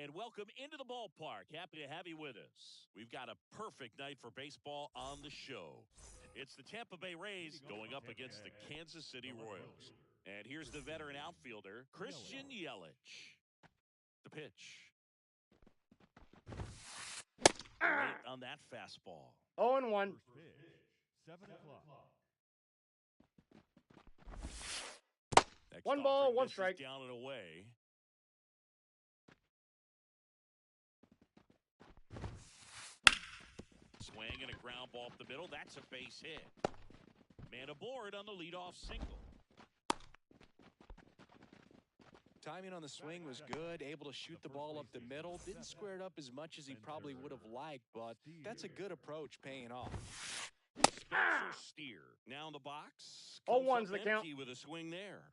And welcome into the ballpark. Happy to have you with us. We've got a perfect night for baseball on the show. It's the Tampa Bay Rays going up against the Kansas City Royals. And here's the veteran outfielder, Christian Yelich. The pitch. Right on that fastball. 0-1. 7 o'clock. Next One ball, offering one misses strike. Down and away. Swing and a ground ball up the middle. That's a base hit. Man aboard on the leadoff single. Timing on the swing was good, able to shoot the ball up the middle. Didn't square it up as much as he probably would have liked, but that's a good approach paying off. Spencer Steer now in the box. 0-1's the count. Empty with a swing there.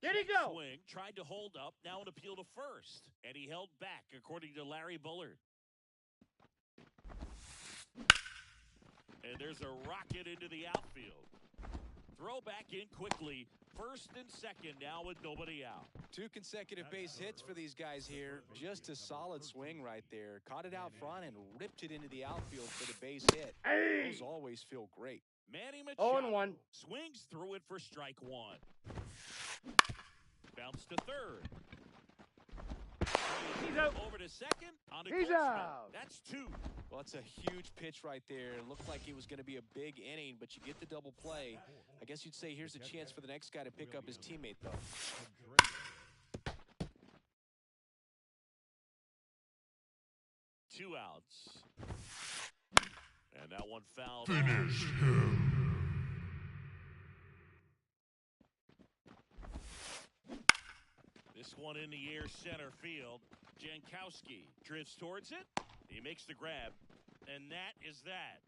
Did he go? Swing, tried to hold up, now an appeal to first. And he held back, according to Larry Bullard. And there's a rocket into the outfield. Throw back in quickly. First and second now with nobody out. 2 consecutive base hits for these guys here. Just a solid swing right there. Caught it out front and ripped it into the outfield for the base hit. Hey! Those always feel great. Manny Machado 0-1. swings through it for strike one. Bounce to third. He's out. Over to second. On to He's Goldschmidt. out. That's 2. Well, it's a huge pitch right there. It looked like it was going to be a big inning, but you get the double play. I guess you'd say here's a chance for the next guy to pick up his teammate, though. 2 outs. And that one fouled. Finish him. This one in the air center field. Jankowski drifts towards it. He makes the grab. And that is that.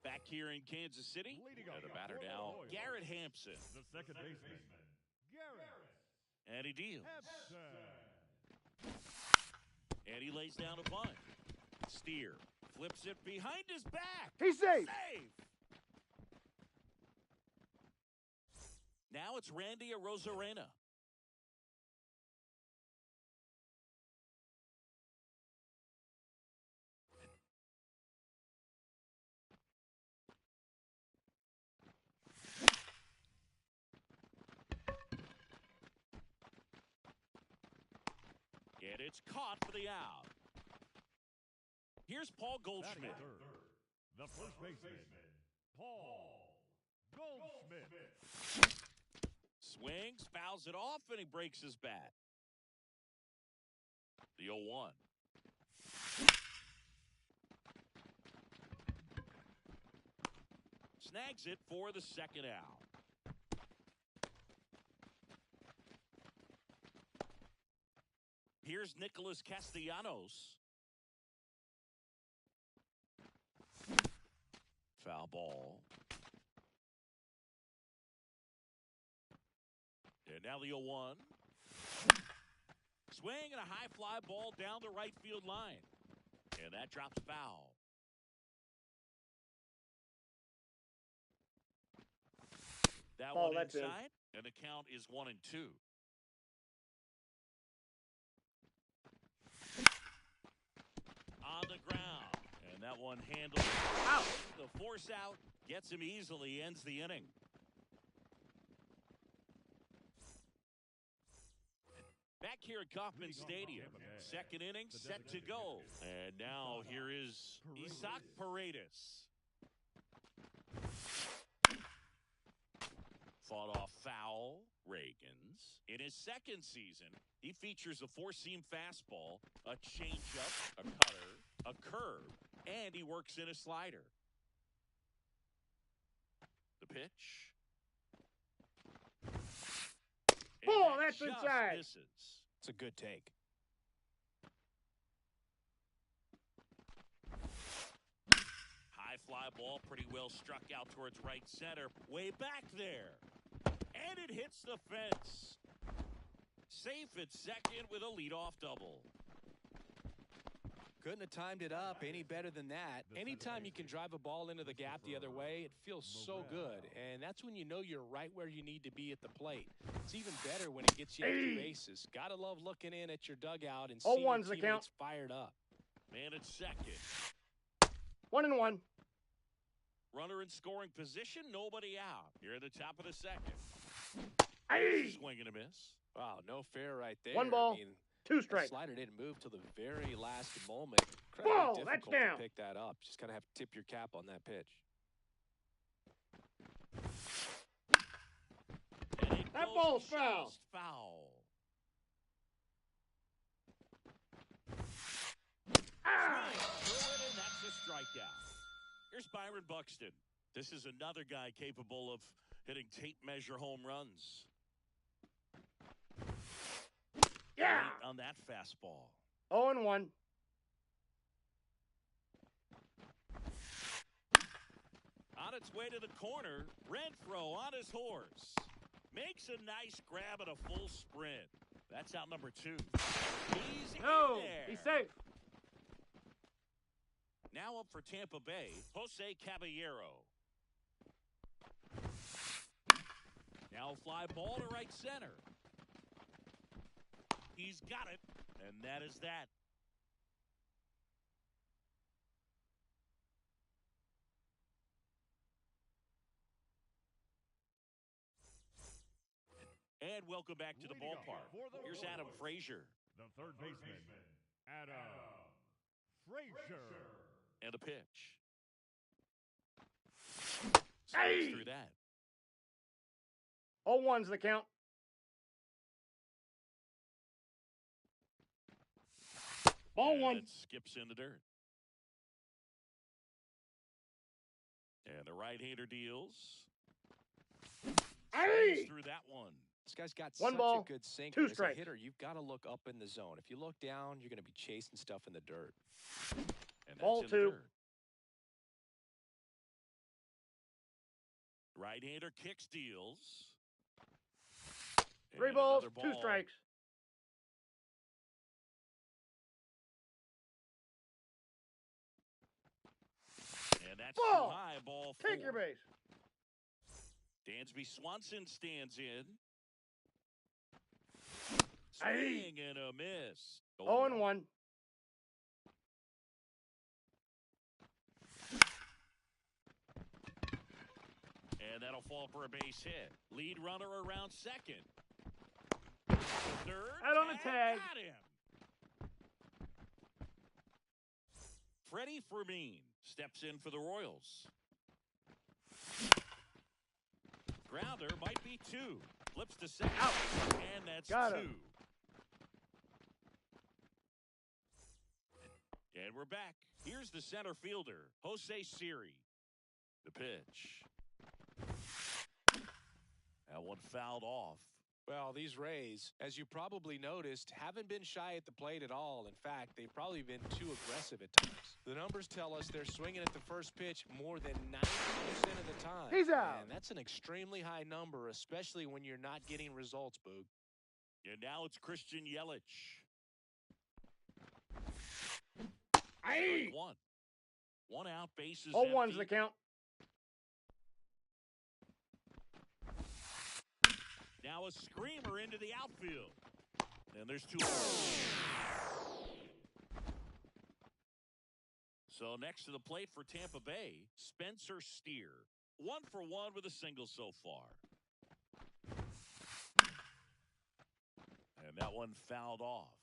Back here in Kansas City. And the batter now, Garrett Hampson. The second baseman, Garrett And he deals. Hampson. And he lays down a bunt. Steer flips it behind his back. He's safe. Save. Now it's Randy Arozarena. And it's caught for the out. Here's Paul Goldschmidt. Batting third, the first baseman, Paul Goldschmidt. Swings, fouls it off, and he breaks his bat. The 0-1. Snags it for the second out. Here's Nicholas Castellanos. Foul ball. And now the 0-1. Swing and a high fly ball down the right field line. And that drops foul. That one that's inside, and the count is 1-2. On the ground, and that one handled out. The force out gets him easily, ends the inning. Back here at Kauffman Stadium, second inning set to go. And now here is Isaac Paredes. Fought off foul, Reagans. In his second season, he features a four-seam fastball, a changeup, a cutter, a curve, and he works in a slider. The pitch. And Ball, that that's just inside. misses. It's a good take. High fly ball, pretty well struck out towards right center. Way back there. And it hits the fence. Safe at second with a leadoff double. Couldn't have timed it up any better than that. Anytime you can drive a ball into the gap the other way, it feels so good. And that's when you know you're right where you need to be at the plate. It's even better when it gets you extra bases. Gotta love looking in at your dugout and seeing your teammates fired up. Man at second. 1-1. Runner in scoring position, nobody out. Here at the top of the second. Swing and a miss. Wow, no fair right there. 1 ball, 2 strikes. The slider didn't move till the very last moment. Ball, Incredibly that's difficult down. to pick that up. Just gotta have to tip your cap on that pitch. That ball's foul. Foul. Through it, and that's a strikeout. Here's Byron Buxton. This is another guy capable of hitting tape measure home runs. Yeah. Right on that fastball. 0-1. On its way to the corner, Renfroe on his horse. Makes a nice grab at a full sprint. That's out number 2. He's in there. He's safe. Now up for Tampa Bay, Jose Caballero. Now a fly ball to right center. He's got it, and that is that. And welcome back to the ballpark. Here's Adam Frazier. The third baseman, Adam Frazier. And a pitch. Hey! Through that. 0-1's the count. Ball 1. It skips in the dirt. And the right-hander deals. Hey! Through that one. This guy's got 1 such ball, a good sink. 2 As a strikes. hitter, you've got to look up in the zone. If you look down, you're going to be chasing stuff in the dirt. And that's Ball in 2. the dirt. Right-hander kicks, deals. 3 And balls, another 2 strikes. And that's Ball. too high, ball 4. Take your base. Dansby Swanson stands in. Hey. Swing and a miss. 0-1. And that'll fall for a base hit. Lead runner around second. Third. Out on the tag. Got him. Freddie Fermin steps in for the Royals. Grounder might be 2. Flips to second. Out. And that's Got 2. him. And we're back. Here's the center fielder, Jose Siri. The pitch. That one fouled off. Well, these Rays, as you probably noticed, haven't been shy at the plate at all. In fact, they've probably been too aggressive at times. The numbers tell us they're swinging at the first pitch more than 90% of the time. He's out. And that's an extremely high number, especially when you're not getting results, Boog. And now it's Christian Yelich. Hey! Strike 1. 1 out, bases 0-1's empty. the count. Now a screamer into the outfield. And there's 2. So next to the plate for Tampa Bay, Spencer Steer. 1 for 1 with a single so far. And that one fouled off.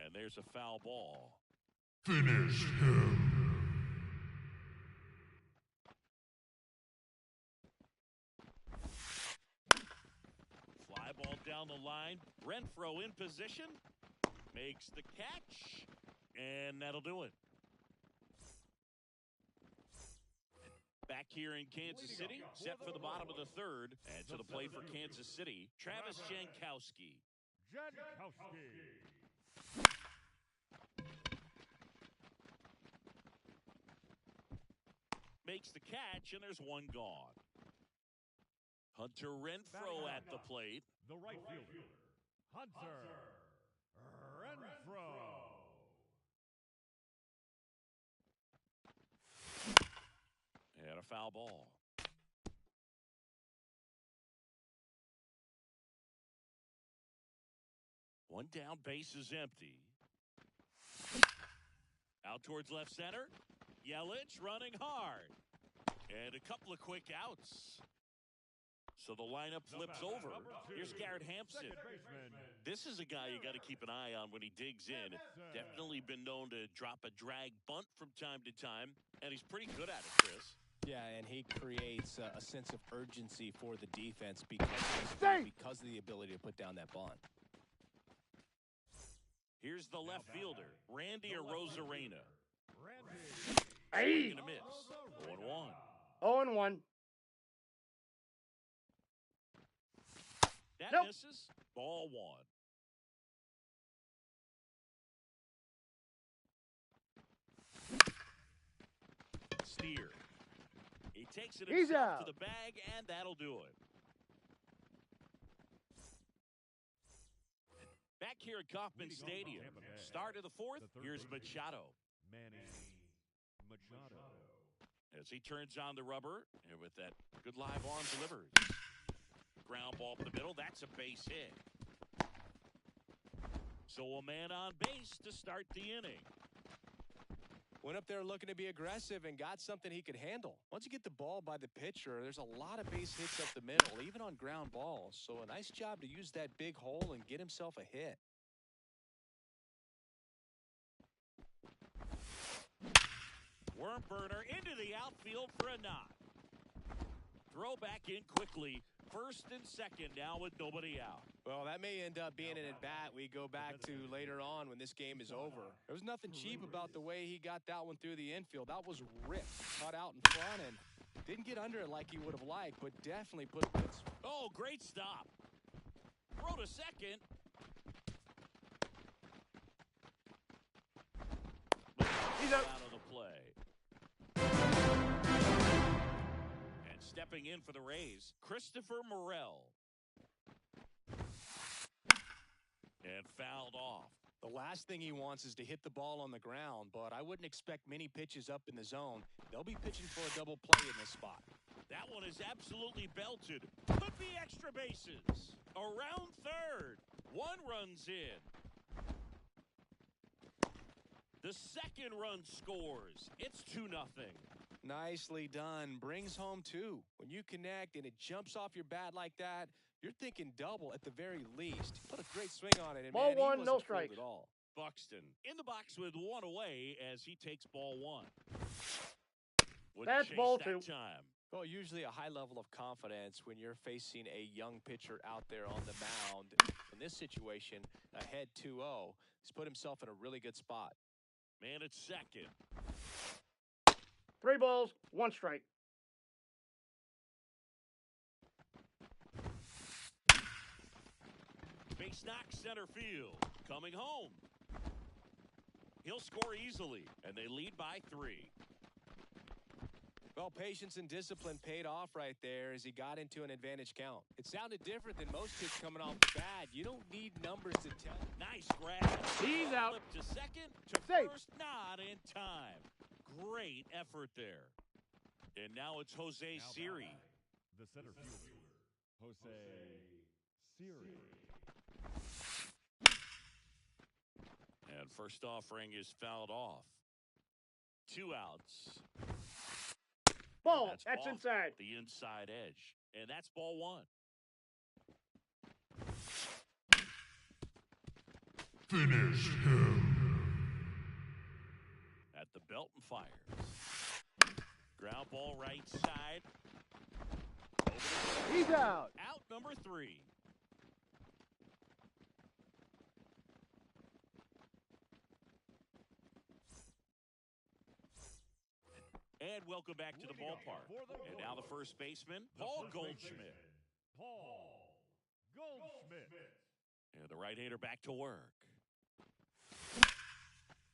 And there's a foul ball. Finish him. Fly ball down the line. Renfroe in position. Makes the catch. And that'll do it. Back here in Kansas City, set for the bottom of the 3rd. And to the plate for Kansas City, Travis Jankowski. Makes the catch, and there's 1 gone. Hunter Renfro at the plate. The right fielder, Hunter Renfro. And a foul ball. One down, base is empty. Out towards left center. Yelich running hard. And a couple of quick outs. So the lineup flips over. Here's Garrett Hampson. This is a guy you got to keep an eye on when he digs in. Definitely been known to drop a drag bunt from time to time, and he's pretty good at it, Chris. Yeah, and he creates a sense of urgency for the defense because of the ability to put down that bunt. Here's the left fielder, Randy Arozarena. Aye. Swing and a miss. 0-1. 0-1. That Nope. misses. Ball one. Steer. He takes it He's himself out. to the bag, and that'll do it. Back here at Kauffman Stadium. Start of the fourth. Here's Machado. Manny Machado. As he turns on the rubber, and with that good live arm delivered. Ground ball up the middle. That's a base hit. So a man on base to start the inning. Went up there looking to be aggressive and got something he could handle. Once you get the ball by the pitcher, there's a lot of base hits up the middle, even on ground balls. So a nice job to use that big hole and get himself a hit. Worm burner into the outfield for a knock. Throw back in quickly. First and second now with nobody out. Well, that may end up being an at-bat we go back to later on when this game is over. There was nothing cheap about the way he got that one through the infield. That was ripped, cut out in front, and didn't get under it like he would have liked, but definitely put a good... Oh, great stop. Throw to second. He's out. Out of the play. And stepping in for the Rays, Christopher Morel. And fouled off. The last thing he wants is to hit the ball on the ground, but I wouldn't expect many pitches up in the zone. They'll be pitching for a double play in this spot. That one is absolutely belted. Could be extra bases. Around third. One runs in. The second run scores. It's 2-0. Nicely done. Brings home two. When you connect and it jumps off your bat like that, you're thinking double at the very least. Put a great swing on it. And Ball man, he one, wasn't no fooled strikes. at all. Buxton in the box with one away as he takes ball one. Wouldn't That's chase ball that two. time. Well, usually a high level of confidence when you're facing a young pitcher out there on the mound. In this situation, ahead 2-0, he's put himself in a really good spot. Man at second. 3 balls, 1 strike. Base knock center field. Coming home. He'll score easily, and they lead by 3. Well, patience and discipline paid off right there as he got into an advantage count. It sounded different than most kids coming off the bat. You don't need numbers to tell. Nice grab. He's out. Flip to second, to Safe. first, not in time. Great effort there. And now it's Jose Siri. The center fielder, Jose Siri. And first offering is fouled off. 2 outs. Ball. That's off inside. the inside edge. And that's ball one. Finish him. At the belt and fires. Ground ball right side. Over the He's out. Out number 3. And welcome back to the ballpark. And now the first baseman, Paul Goldschmidt. Paul Goldschmidt. And the right-hander back to work.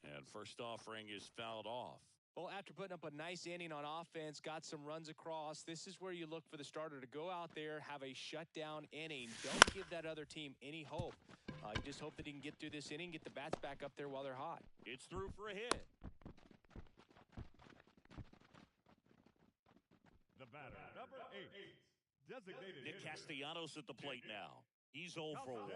And first offering is fouled off. Well, after putting up a nice inning on offense, got some runs across, this is where you look for the starter to go out there, have a shutdown inning. Don't give that other team any hope. You just hope that he can get through this inning, get the bats back up there while they're hot. It's through for a hit. The batter, number 8, designated Nick hitter. Castellanos at the plate now. He's 0 for 1.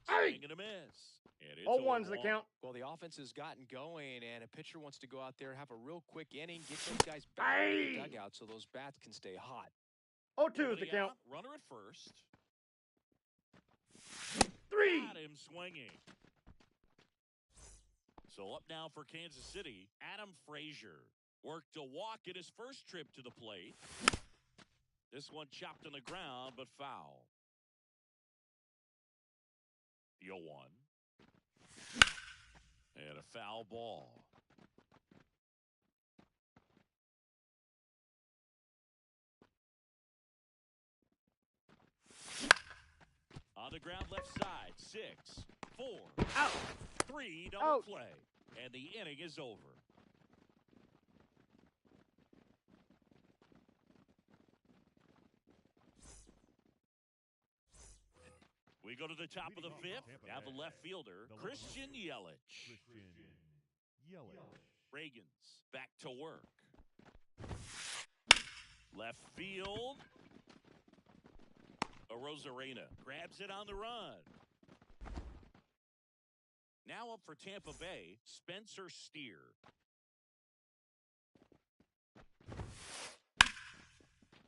Hey! Swing and a miss. And it's 0-1's the 0-1. count. Well, the offense has gotten going, and a pitcher wants to go out there, have a real quick inning, get those guys back in the dugout so those bats can stay hot. 0-2's the Nobody count. out, runner at first. 3. Got him swinging. So up now for Kansas City, Adam Frazier worked a walk in his first trip to the plate. This one chopped on the ground, but foul. The 0-1. And a foul ball. On the ground left side, 6, 4, Out. 3, don't Out. play. And the inning is over. We go to the top of the 5th. Now the left fielder, Christian Yelich. Reagan's back to work. Left field. Rosarena grabs it on the run. Now up for Tampa Bay, Spencer Steer.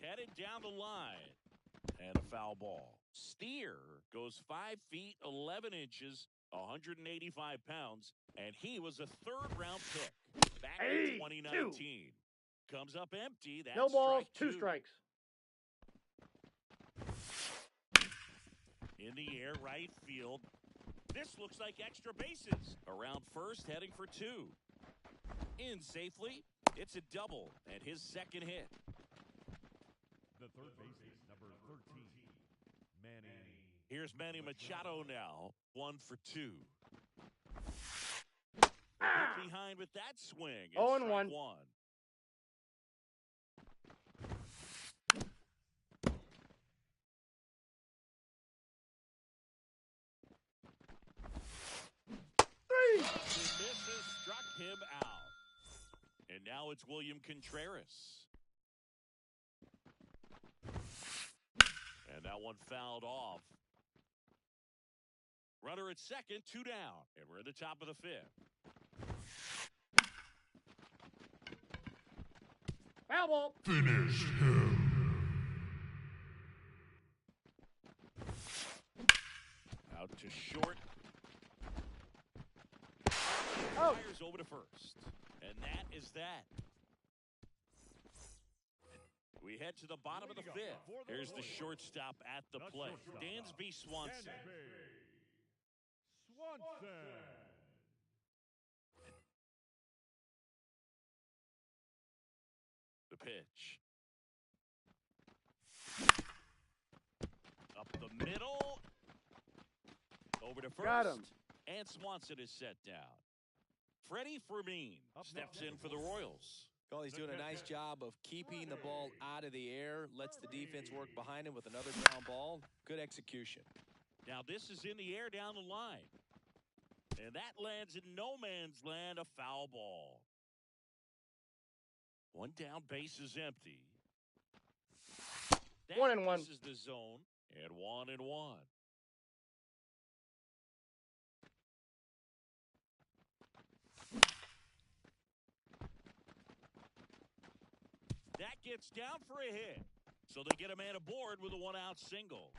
Headed down the line. And a foul ball. Steer goes 5 feet 11 inches, 185 pounds, and he was a third-round pick back in 2019. Comes up empty. That's No balls, strike 2 strikes. In the air, right field. This looks like extra bases. Around first, heading for 2. In safely. It's a double and his second hit. The third baseman, number 13, Manny. Here's Manny Machado now. 1 for 2. Behind with that swing. It's 0-1. strike 1. Misses, struck him out. And now it's William Contreras. And that one fouled off. Runner at second, 2 down. And we're at the top of the 5th. Foul ball. Finish him. Out to short. Oh. Fires over to first. And that is that. We head to the bottom of the 5th. Here's the shortstop at the plate, Dansby Swanson. The pitch. Up the middle. Over to first. Got him. And Swanson is set down. Freddie Fermin steps in for the Royals. Well, he's doing a nice job of keeping the ball out of the air, lets the defense work behind him with another ground ball. Good execution. Now this is in the air down the line. And that lands in no man's land, a foul ball. 1 down, base is empty. That 1-1. misses the zone, and 1-1. That gets down for a hit. So they get a man aboard with a 1-out single.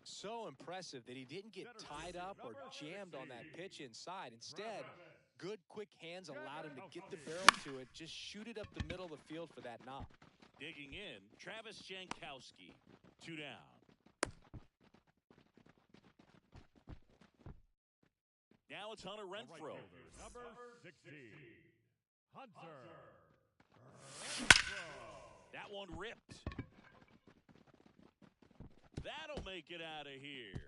So impressive that he didn't get tied up or jammed on that pitch inside. Instead, good quick hands allowed him to get the barrel to it, just shoot it up the middle of the field for that knock. Digging in, Travis Jankowski, 2 down. Now it's Hunter Renfroe. Number 16, Hunter. That one ripped. That'll make it out of here.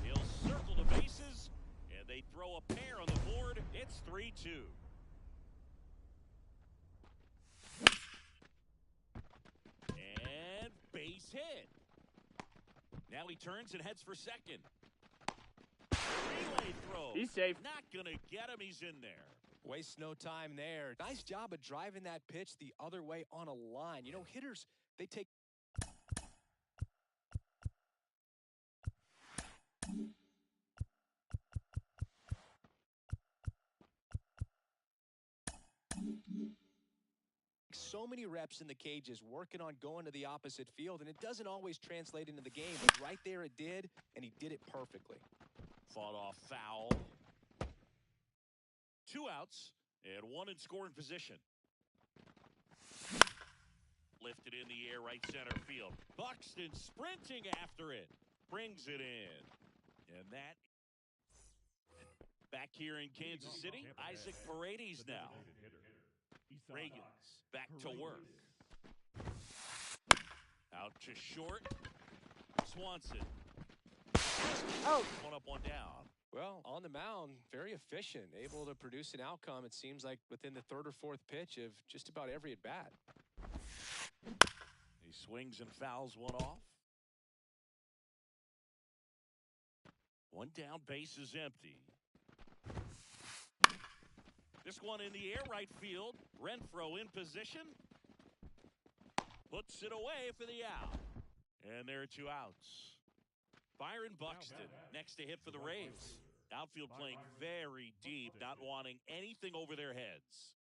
He'll circle the bases, and And they throw a pair on the board. It's 3-2. And base hit. Now he turns and heads for second. Relay throw. He's safe. Not going to get him. He's in there. Wastes no time there. Nice job of driving that pitch the other way on a line. You know, hitters, they take... so many reps in the cages working on going to the opposite field, and it doesn't always translate into the game, but right there it did, and he did it perfectly. Fought off foul. 2 outs and 1 in scoring position. Lifted in the air, right center field. Buxton sprinting after it. Brings it in. And that... Back here in Kansas City, Isaac Paredes now. Reagan's back to work. Out to short. Swanson. Out. 1 up, 1 down. Well, on the mound, very efficient, able to produce an outcome, it seems like, within the 3rd or 4th pitch of just about every at-bat. He swings and fouls 1 off. 1 down, base is empty. This one in the air, right field. Renfroe in position. Puts it away for the out. And there are 2 outs. Byron Buxton next to hit for the Rays. Outfield playing very deep, not wanting anything over their heads.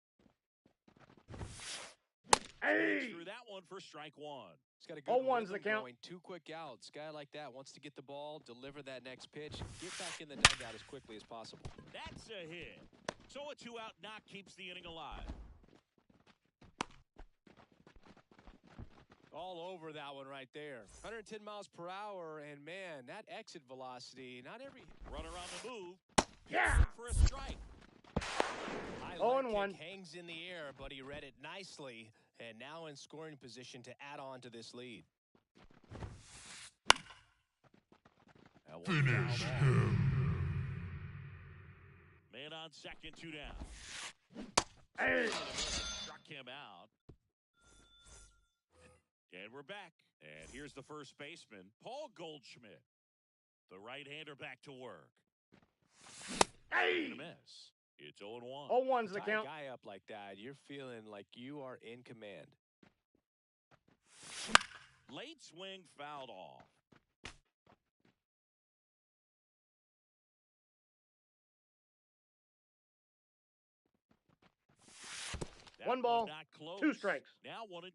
Hey! Through that one for strike 1. He's got a good 0-1's the rhythm count. going. 2 quick outs. Guy like that wants to get the ball, deliver that next pitch, get back in the dugout as quickly as possible. That's a hit. So a 2-out knock keeps the inning alive. All over that one right there. 110 miles per hour, and man, that exit velocity, not every... Runner on the move. Yeah! For a strike. High leg 0-1. kick hangs in the air, but he read it nicely, and now in scoring position to add on to this lead. Finish him. Man on second, 2 down. Hey! Struck him out. And we're back. And here's the first baseman, Paul Goldschmidt. The right-hander back to work. Hey! And a miss. It's 0-1. 0-1's the Tie count. a guy up like that, you're feeling like you are in command. Late swing fouled off. That 1 ball, not close. 2 strikes. Now 1-2.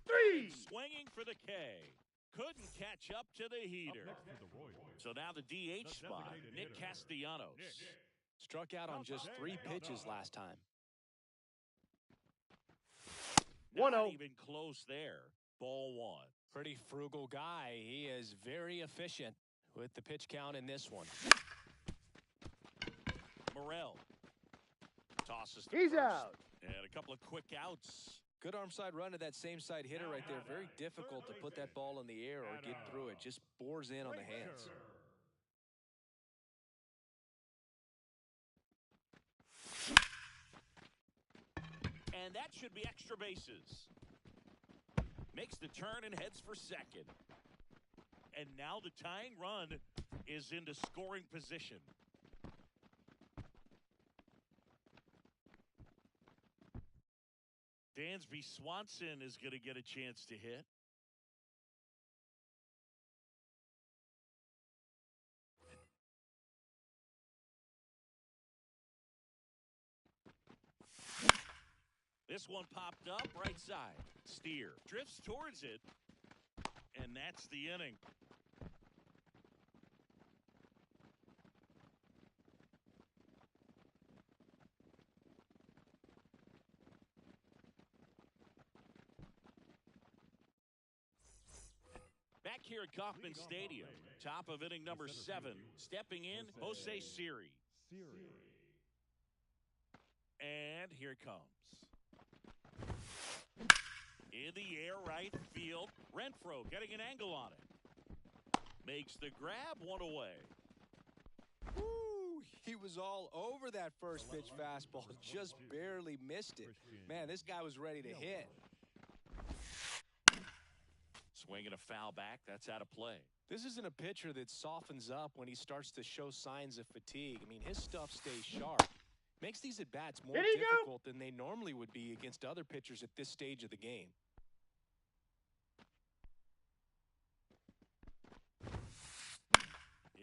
Three. Swinging for the K. Couldn't catch up to the heater. Next to the Royals. So now the DH spot, Nick Castellanos. Struck out on just 3 pitches last time. 1-0. Not even close there. Ball 1. Pretty frugal guy. He is very efficient with the pitch count in this one. Morrell tosses to He's first. out. And a couple of quick outs. Good arm side run to that same side hitter right there. Very difficult to put that ball in the air or get through it. Just bores in on the hands. And that should be extra bases. Makes the turn and heads for second. And now the tying run is into scoring position. Dansby Swanson is going to get a chance to hit. This one popped up right side. Steer drifts towards it, and that's the inning. Back here at Kauffman Stadium, top of inning number 7, stepping in, Jose Siri. And here it comes. In the air, right field. Renfroe getting an angle on it. Makes the grab, one away. Woo! He was all over that first pitch fastball, just barely missed it. Man, this guy was ready to hit. Swinging a foul back, that's out of play. This isn't a pitcher that softens up when he starts to show signs of fatigue. I mean, his stuff stays sharp. Makes these at-bats more difficult than they normally would be against other pitchers at this stage of the game.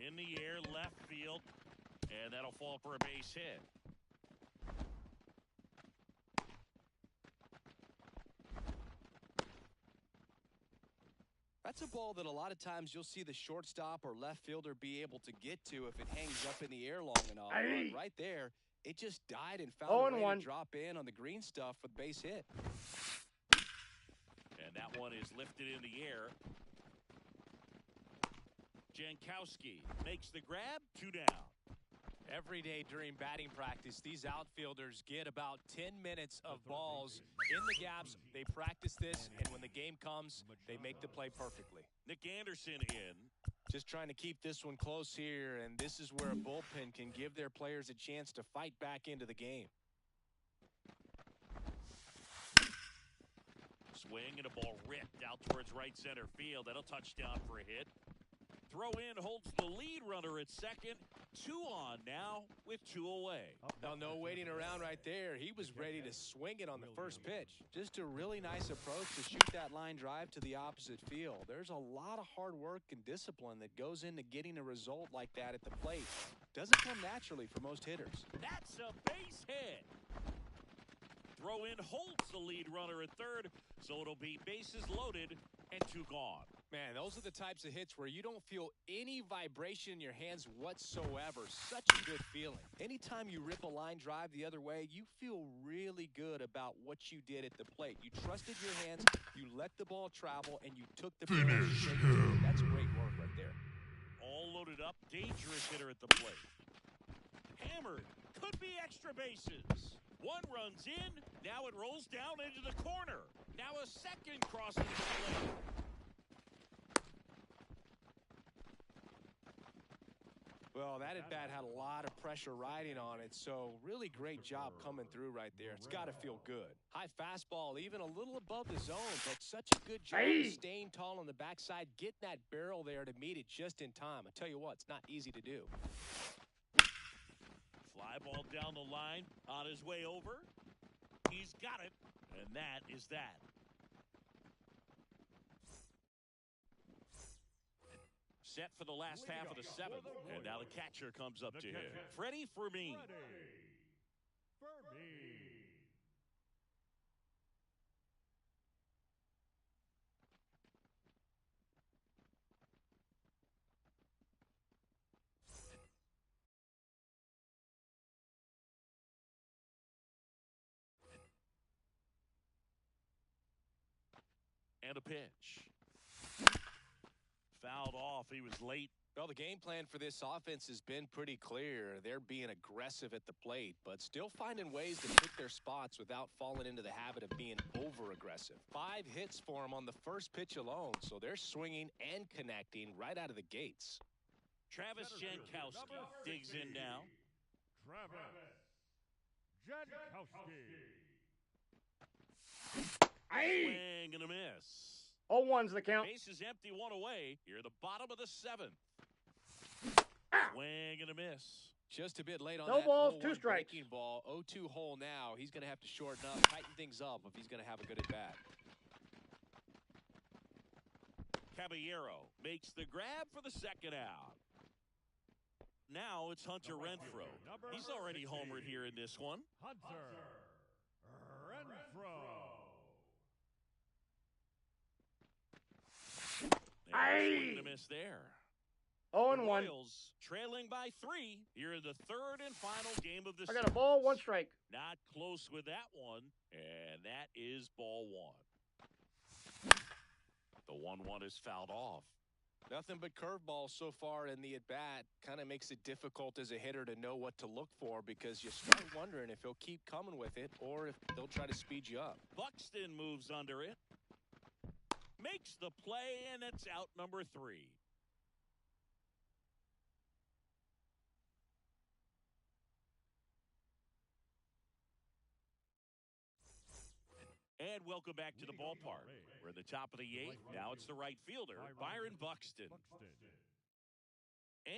In the air, left field, and that'll fall for a base hit. That's a ball that a lot of times you'll see the shortstop or left fielder be able to get to if it hangs up in the air long enough. But right there, it just died and found a way to drop in on the green stuff with base hit. And that one is lifted in the air. Jankowski makes the grab, 2 down. Every day during batting practice, these outfielders get about 10 minutes of balls in the gaps. They practice this, and when the game comes, they make the play perfectly. Nick Anderson in. Just trying to keep this one close here, and this is where a bullpen can give their players a chance to fight back into the game. Swing and a ball ripped out towards right center field. That'll touch down for a hit. Throw in holds the lead runner at second. 2 on now with 2 away. Now, no waiting around right there. He was ready to swing it on the first pitch. Just a really nice approach to shoot that line drive to the opposite field. There's a lot of hard work and discipline that goes into getting a result like that at the plate. Doesn't come naturally for most hitters. That's a base hit. Throw in holds the lead runner at third, so it'll be bases loaded and 2 gone. Man, those are the types of hits where you don't feel any vibration in your hands whatsoever. Such a good feeling. Anytime you rip a line drive the other way, you feel really good about what you did at the plate. You trusted your hands, you let the ball travel, and you took the Finish him. That's great work right there. All loaded up, dangerous hitter at the plate. Hammered, could be extra bases. 1 runs in, now it rolls down into the corner. Now a second crosses the plate. Well, that at-bat had a lot of pressure riding on it, so really great job coming through right there. It's got to feel good. High fastball, even a little above the zone, but such a good job of staying tall on the backside, getting that barrel there to meet it just in time. I tell you what, it's not easy to do. Fly ball down the line, on his way over. He's got it, and that is that. Set for the last half of the 7th, and now the catcher comes up to him. Freddie Fermin. And a pitch. Fouled off. He was late. Well, the game plan for this offense has been pretty clear. They're being aggressive at the plate, but still finding ways to pick their spots without falling into the habit of being over-aggressive. 5 hits for them on the first pitch alone, so they're swinging and connecting right out of the gates. Travis Jankowski digs in now. Travis Jankowski. Swing and a miss. 0-1's the count. Base is empty, 1 away. Here at the bottom of the 7th. Swing and a miss. Just a bit late on No that. balls, 2 0-1 strikes. breaking ball. 0-2 hole now. He's going to have to shorten up, tighten things up if he's going to have a good at-bat. Caballero makes the grab for the second out. Now it's Hunter Renfroe. He's already homered here in this one. Hunter Renfroe. Swing and a miss there. 0-1. Royals trailing by 3 here in the 3rd and final game of the I got a ball, 1 strike. Not close with that one, and that is ball 1. The 1-1 is fouled off. Nothing but curveballs so far in the at-bat. Kind of makes it difficult as a hitter to know what to look for because you start wondering if he'll keep coming with it or if they'll try to speed you up. Buxton moves under it. makes the play, and it's out number 3. And welcome back to the ballpark. We're in the top of the 8th. Now it's the right fielder, Byron Buxton.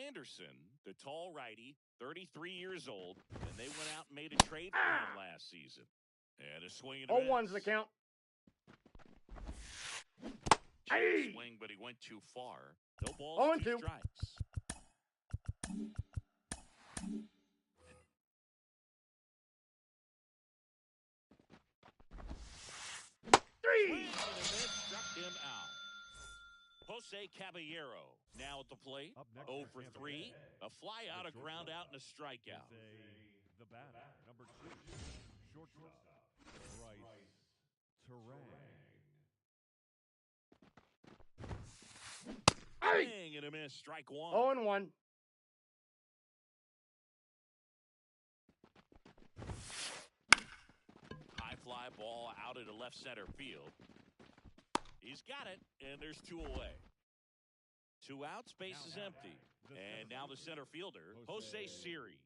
Anderson, the tall righty, 33 years old, and they went out and made a trade for him last season. And a swing and a miss. 0-1's the count. Swing, but he went too far. No balls, 2 strikes. Swing and a miss, struck him out. Jose Caballero now at the plate. 0 for 3. A fly out, a ground out, and a strikeout. The batter, number 2, shortstop, Bryce Terang. Swing and a miss, strike 1. 0-1. High fly ball out into left center field. He's got it, and there's 2 away. 2 outs, base is empty. And now the center fielder, Jose Siri.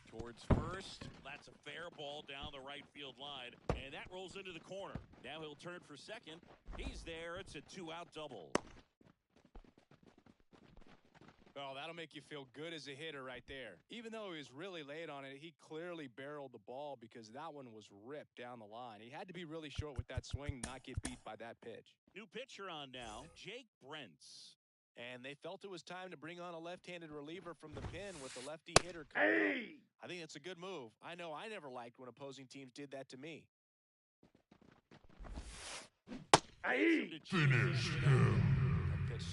Towards first. That's a fair ball down the right field line. And that rolls into the corner. Now he'll turn for second. He's there. It's a 2-out double. Oh, that'll make you feel good as a hitter right there. Even though he was really late on it, he clearly barreled the ball because that one was ripped down the line. He had to be really short with that swing, not get beat by that pitch. New pitcher on now, Jake Brentz. And they felt it was time to bring on a left-handed reliever from the pen with the lefty hitter coming up. I think it's a good move. I know I never liked when opposing teams did that to me. Finish him.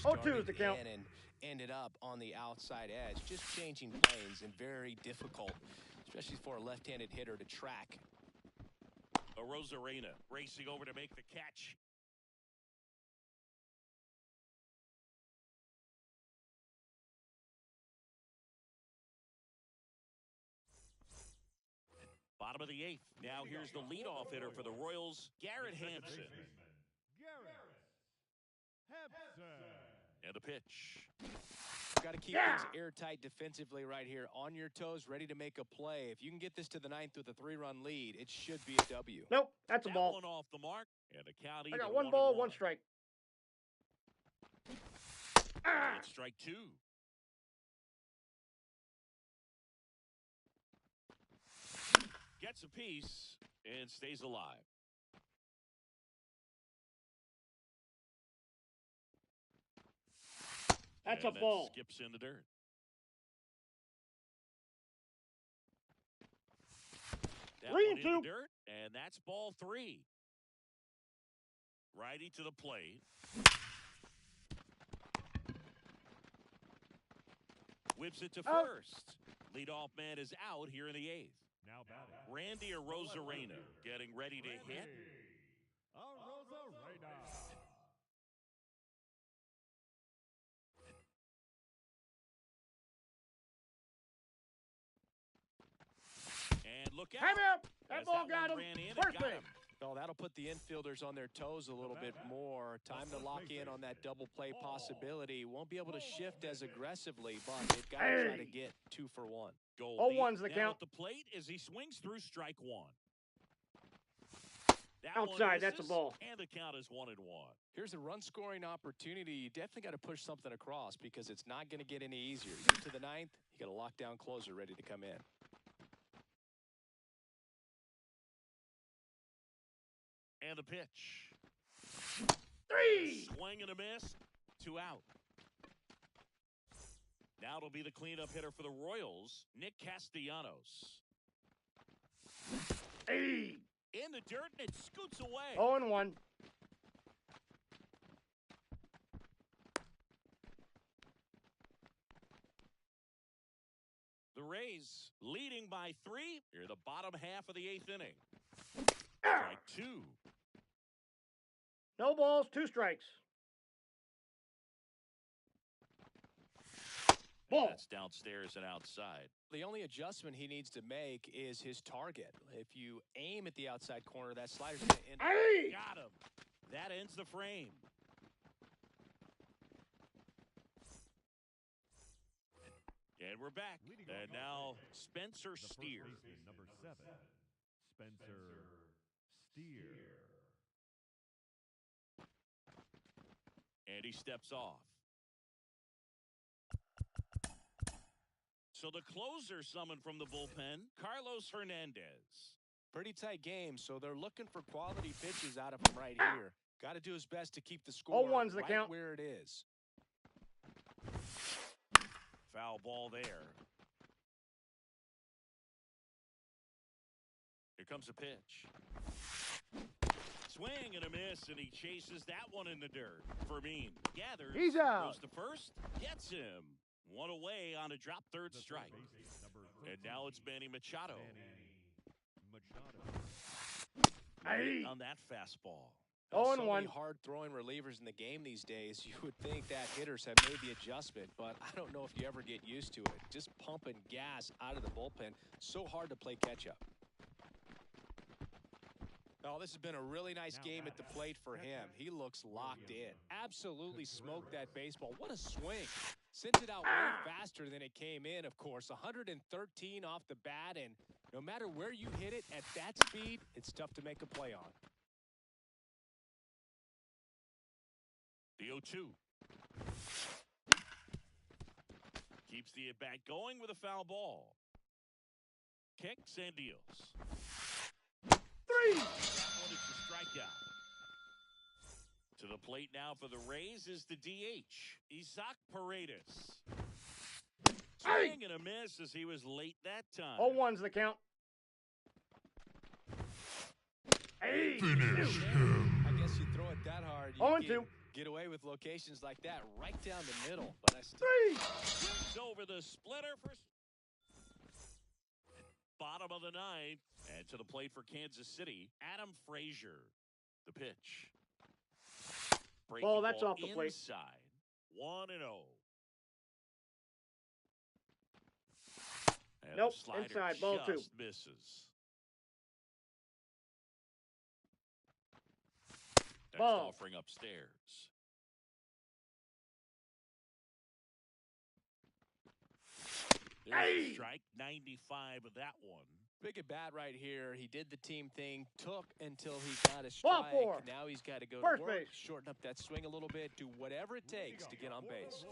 0-2 is the count. And ended up on the outside edge. Just changing planes and very difficult, especially for a left-handed hitter to track. Rosarena racing over to make the catch. Bottom of the 8th. Now here's the leadoff hitter for the Royals, Garrett Hampson. And a pitch. Got to keep things airtight defensively right here. On your toes, ready to make a play. If you can get this to the 9th with a 3-run lead, it should be a W. Nope, that's a ball. One off the mark, and a count. I got 1 ball, 1 strike. It's strike 2. Gets a piece and stays alive. That's and a ball. Skips in the dirt. That 3 one and 2. in the dirt, and that's ball 3. Righty to the plate. Whips it to first. Leadoff man is out here in the 8th. Now batting, Randy Rosarena getting ready to hit. Rosarena. And look out. Time out. That As ball one got him. ran in and First got base. him. Oh, that'll put the infielders on their toes a little bit more. Time to lock in on that double play possibility. Won't be able to shift as aggressively, but they've got to try to get 2 for 1. Goldie 0-1's the now count. at the plate as he swings through strike 1. That Outside, one that's a misses, ball. And the count is 1-1. Here's a run-scoring opportunity. You definitely got to push something across because it's not going to get any easier. You get to the 9th, you got a lockdown closer ready to come in. And the pitch. 3. Swing and a miss. 2 out. Now it'll be the cleanup hitter for the Royals, Nick Castellanos. In the dirt, and it scoots away. 0-1. The Rays leading by 3 here in the bottom half of the 8th inning. Strike 2. No balls, 2 strikes. Ball. That's downstairs and outside. The only adjustment he needs to make is his target. If you aim at the outside corner, that slider's going to end. Hey! Got him. That ends the frame. And we're back. And now Spencer Steer. Number 7, Spencer Steer. And he steps off. So the closer summoned from the bullpen, Carlos Hernandez. Pretty tight game, so they're looking for quality pitches out of him right here. Got to do his best to keep the score 0-1's the right count. where it is. Foul ball there. Here comes a pitch. Swing and a miss, and he chases that one in the dirt. Fermin gathers. He's out. Goes to first. Gets him. One away on a drop third The strike. first baseman, number And 13, now it's Manny Machado. Manny Machado. Hey! On that fastball. Oh, and So one. many hard-throwing relievers in the game these days. You would think that hitters have made the adjustment, but I don't know if you ever get used to it. Just pumping gas out of the bullpen. So hard to play catch-up. Oh, this has been a really nice game at the plate for him. He looks locked in. Absolutely smoked that baseball. What a swing. Sent it out way faster than it came in, of course. 113 off the bat, and no matter where you hit it at that speed, it's tough to make a play on. The 0-2. Keeps the at-bat going with a foul ball. Kicks and deals. 3! That one is the strikeout. To the plate now for the Rays is the DH, Isaac Paredes. Swing and a miss as he was late that time. 0-1's the count. Hey! I guess you throw it that hard, you 0-2. get away with locations like that right down the middle. But I still 3! Swings over the splitter for bottom of the ninth. And to the plate for Kansas City, Adam Frazier. The pitch. Breaking Ball, that's ball off the plate. inside. 1-0. And Nope, the slider inside, ball two. just misses. Next Ball. offering upstairs. There's Hey! a strike, 95 of that one. big at bat right here. He did the team thing, took until he got a Ball strike. four. Now he's got to go First to work, base. shorten up that swing a little bit, do whatever it takes to get on base.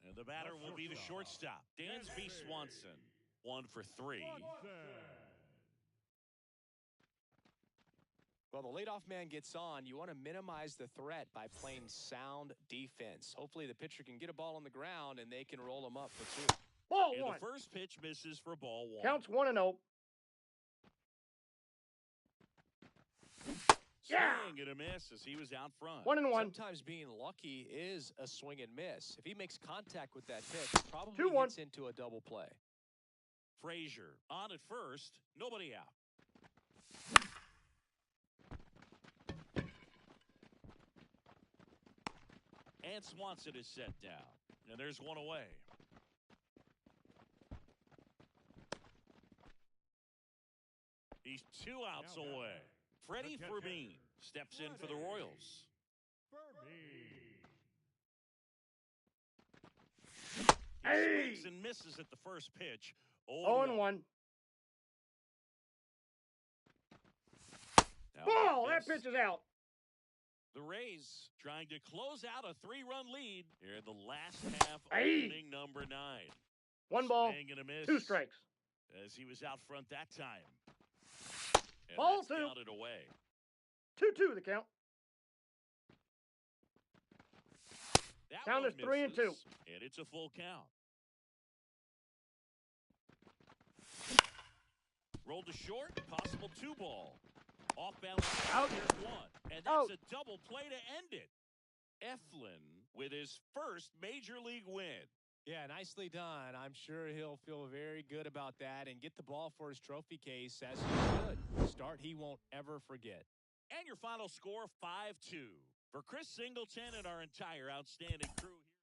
And the batter will be the shortstop, Dansby Swanson. 1 for 3. Well, the leadoff man gets on. You want to minimize the threat by playing sound defense. Hopefully the pitcher can get a ball on the ground and they can roll him up for 2. Ball And 1. the first pitch misses for ball 1. Counts 1-0. Yeah! Swing and a miss as he was out front. 1-1. Sometimes being lucky is a swing and miss. If he makes contact with that pitch, probably 2-1. gets into a double play. Frazier on at first, nobody out. And Swanson is set down. And there's one away. He's 2 outs away. Freddie Fermin steps in for the Royals. He Hey! swings and misses at the first pitch. 0-1. Now Ball! miss. That pitch is out. The Rays trying to close out a 3-run lead here in the last half of Hey! inning number 9. 1 ball, Swing and a miss 2 strikes. as he was out front that time. And Ball that's 2. counted away. 2-2 the count. That Count one is 3 and misses, 2. and it's a full count. Rolled to short, possible 2 ball. Off balance, Out. there's 1. And that's Out. a double play to end it. Eflin with his first major league win. Yeah, nicely done. I'm sure he'll feel very good about that and get the ball for his trophy case as he should. Start he won't ever forget. And your final score, 5-2. For Chris Singleton and our entire outstanding crew here.